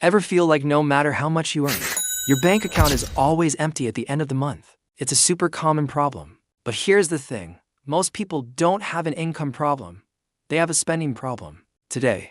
Ever feel like no matter how much you earn, your bank account is always empty at the end of the month? It's a super common problem. But here's the thing. Most people don't have an income problem. They have a spending problem. Today,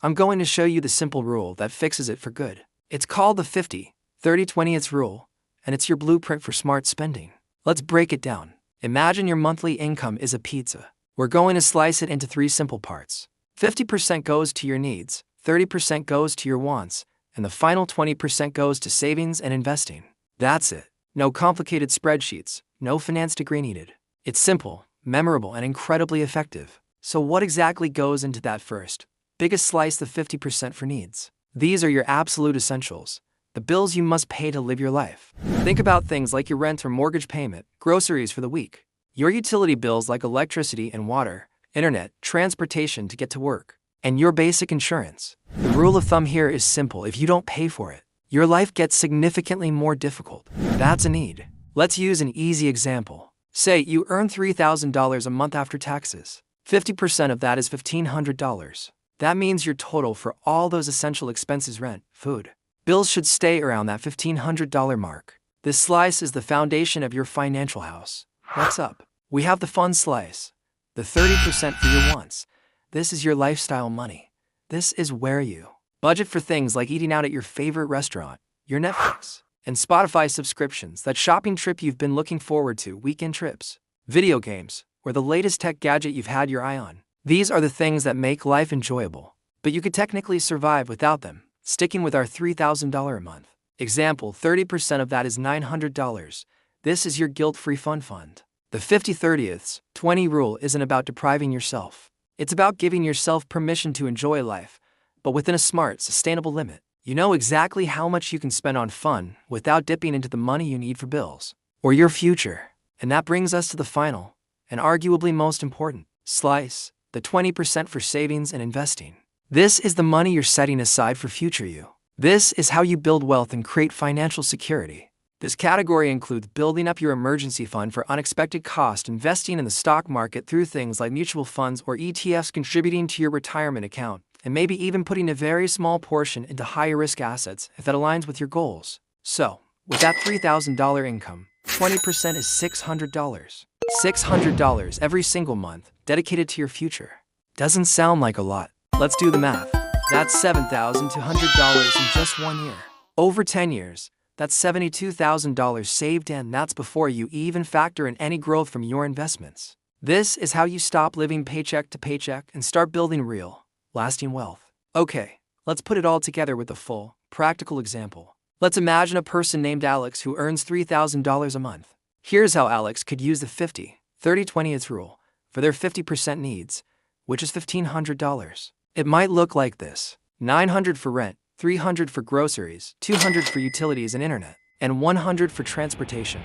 I'm going to show you the simple rule that fixes it for good. It's called the 50-30-20 rule, and it's your blueprint for smart spending. Let's break it down. Imagine your monthly income is a pizza. We're going to slice it into 3 simple parts. 50% goes to your needs, 30% goes to your wants, and the final 20% goes to savings and investing. That's it. No complicated spreadsheets, no finance degree needed. It's simple, memorable, and incredibly effective. So what exactly goes into that first biggest slice, the 50% for needs? These are your absolute essentials, the bills you must pay to live your life. Think about things like your rent or mortgage payment, groceries for the week, your utility bills like electricity and water, internet, transportation to get to work, and your basic insurance. The rule of thumb here is simple: if you don't pay for it, your life gets significantly more difficult. That's a need. Let's use an easy example. Say you earn $3,000 a month after taxes. 50% of that is $1,500. That means your total for all those essential expenses, rent, food, bills, should stay around that $1,500 mark. This slice is the foundation of your financial house. What's up? We have the fun slice, the 30% for your wants. This is your lifestyle money. This is where you budget for things like eating out at your favorite restaurant, your Netflix and Spotify subscriptions, that shopping trip you've been looking forward to, weekend trips, video games, or the latest tech gadget you've had your eye on. These are the things that make life enjoyable, but you could technically survive without them. Sticking with our $3,000 a month example, 30% of that is $900. This is your guilt-free fun fund. The 50-30-20 rule isn't about depriving yourself. It's about giving yourself permission to enjoy life, but within a smart, sustainable limit. You know exactly how much you can spend on fun without dipping into the money you need for bills or your future. And that brings us to the final, and arguably most important, slice, the 20% for savings and investing. This is the money you're setting aside for future you. This is how you build wealth and create financial security. This category includes building up your emergency fund for unexpected costs, investing in the stock market through things like mutual funds or ETFs, contributing to your retirement account, and maybe even putting a very small portion into higher risk assets if that aligns with your goals. So, with that $3,000 income, 20% is $600. $600 every single month, dedicated to your future. Doesn't sound like a lot. Let's do the math. That's $7,200 in just 1 year. Over 10 years, that's $72,000 saved, and that's before you even factor in any growth from your investments. This is how you stop living paycheck to paycheck and start building real, lasting wealth. Okay, let's put it all together with a full, practical example. Let's imagine a person named Alex who earns $3,000 a month. Here's how Alex could use the 50-30-20 rule for their 50% needs, which is $1,500. It might look like this: $900 for rent, $300 for groceries, $200 for utilities and internet, and $100 for transportation.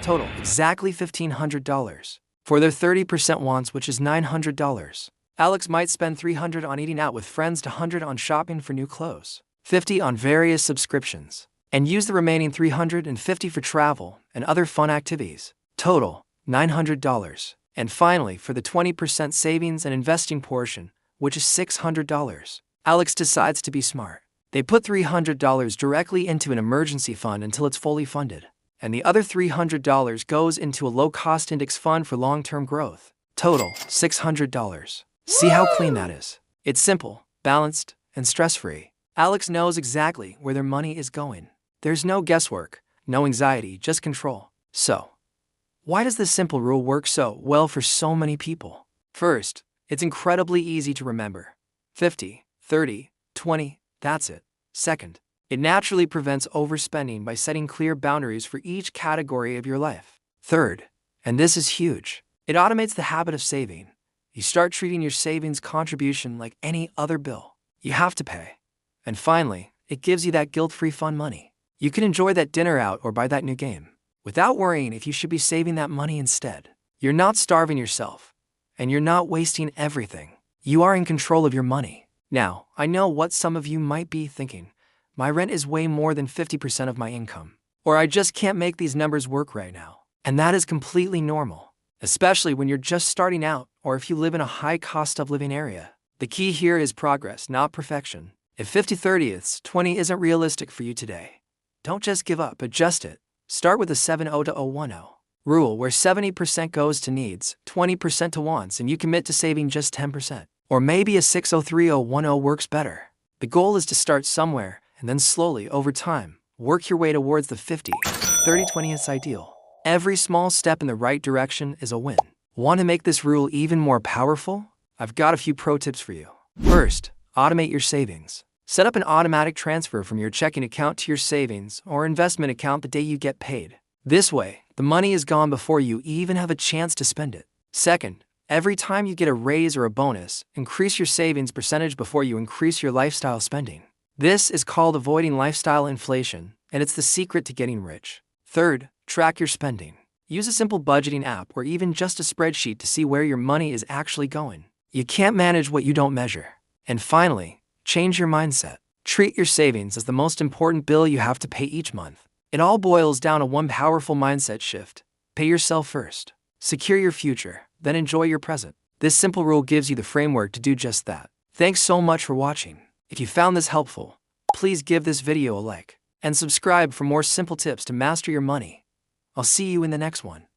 Total, exactly $1,500. For their 30% wants, which is $900, Alex might spend $300 on eating out with friends, to $100 on shopping for new clothes, $50 on various subscriptions, and use the remaining $350 for travel and other fun activities. Total, $900. And finally, for the 20% savings and investing portion, which is $600, Alex decides to be smart. They put $300 directly into an emergency fund until it's fully funded, and the other $300 goes into a low-cost index fund for long-term growth. Total, $600. See how clean that is? It's simple, balanced, and stress-free. Alex knows exactly where their money is going. There's no guesswork, no anxiety, just control. So, why does this simple rule work so well for so many people? First, it's incredibly easy to remember. 50, 30, 20, that's it. Second, it naturally prevents overspending by setting clear boundaries for each category of your life. Third, and this is huge, it automates the habit of saving. You start treating your savings contribution like any other bill you have to pay. And finally, it gives you that guilt-free fun money. You can enjoy that dinner out or buy that new game without worrying if you should be saving that money instead. You're not starving yourself, and you're not wasting everything. You are in control of your money. Now, I know what some of you might be thinking. My rent is way more than 50% of my income, or I just can't make these numbers work right now. And that is completely normal, especially when you're just starting out or if you live in a high cost of living area. The key here is progress, not perfection. If 50/30ths 20 isn't realistic for you today, don't just give up, adjust it. Start with a 70-010 rule where 70% goes to needs, 20% to wants, and you commit to saving just 10%. Or maybe a 603-010 works better. The goal is to start somewhere and then slowly, over time, work your way towards the 50/30-20 ideal. Every small step in the right direction is a win. Want to make this rule even more powerful? I've got a few pro tips for you. First, automate your savings. Set up an automatic transfer from your checking account to your savings or investment account the day you get paid. This way, the money is gone before you even have a chance to spend it. Second, every time you get a raise or a bonus, increase your savings percentage before you increase your lifestyle spending. This is called avoiding lifestyle inflation, and it's the secret to getting rich. Third, track your spending. Use a simple budgeting app or even just a spreadsheet to see where your money is actually going. You can't manage what you don't measure. And finally, change your mindset. Treat your savings as the most important bill you have to pay each month. It all boils down to one powerful mindset shift. Pay yourself first. Secure your future, then enjoy your present. This simple rule gives you the framework to do just that. Thanks so much for watching. If you found this helpful, please give this video a like and subscribe for more simple tips to master your money. I'll see you in the next one.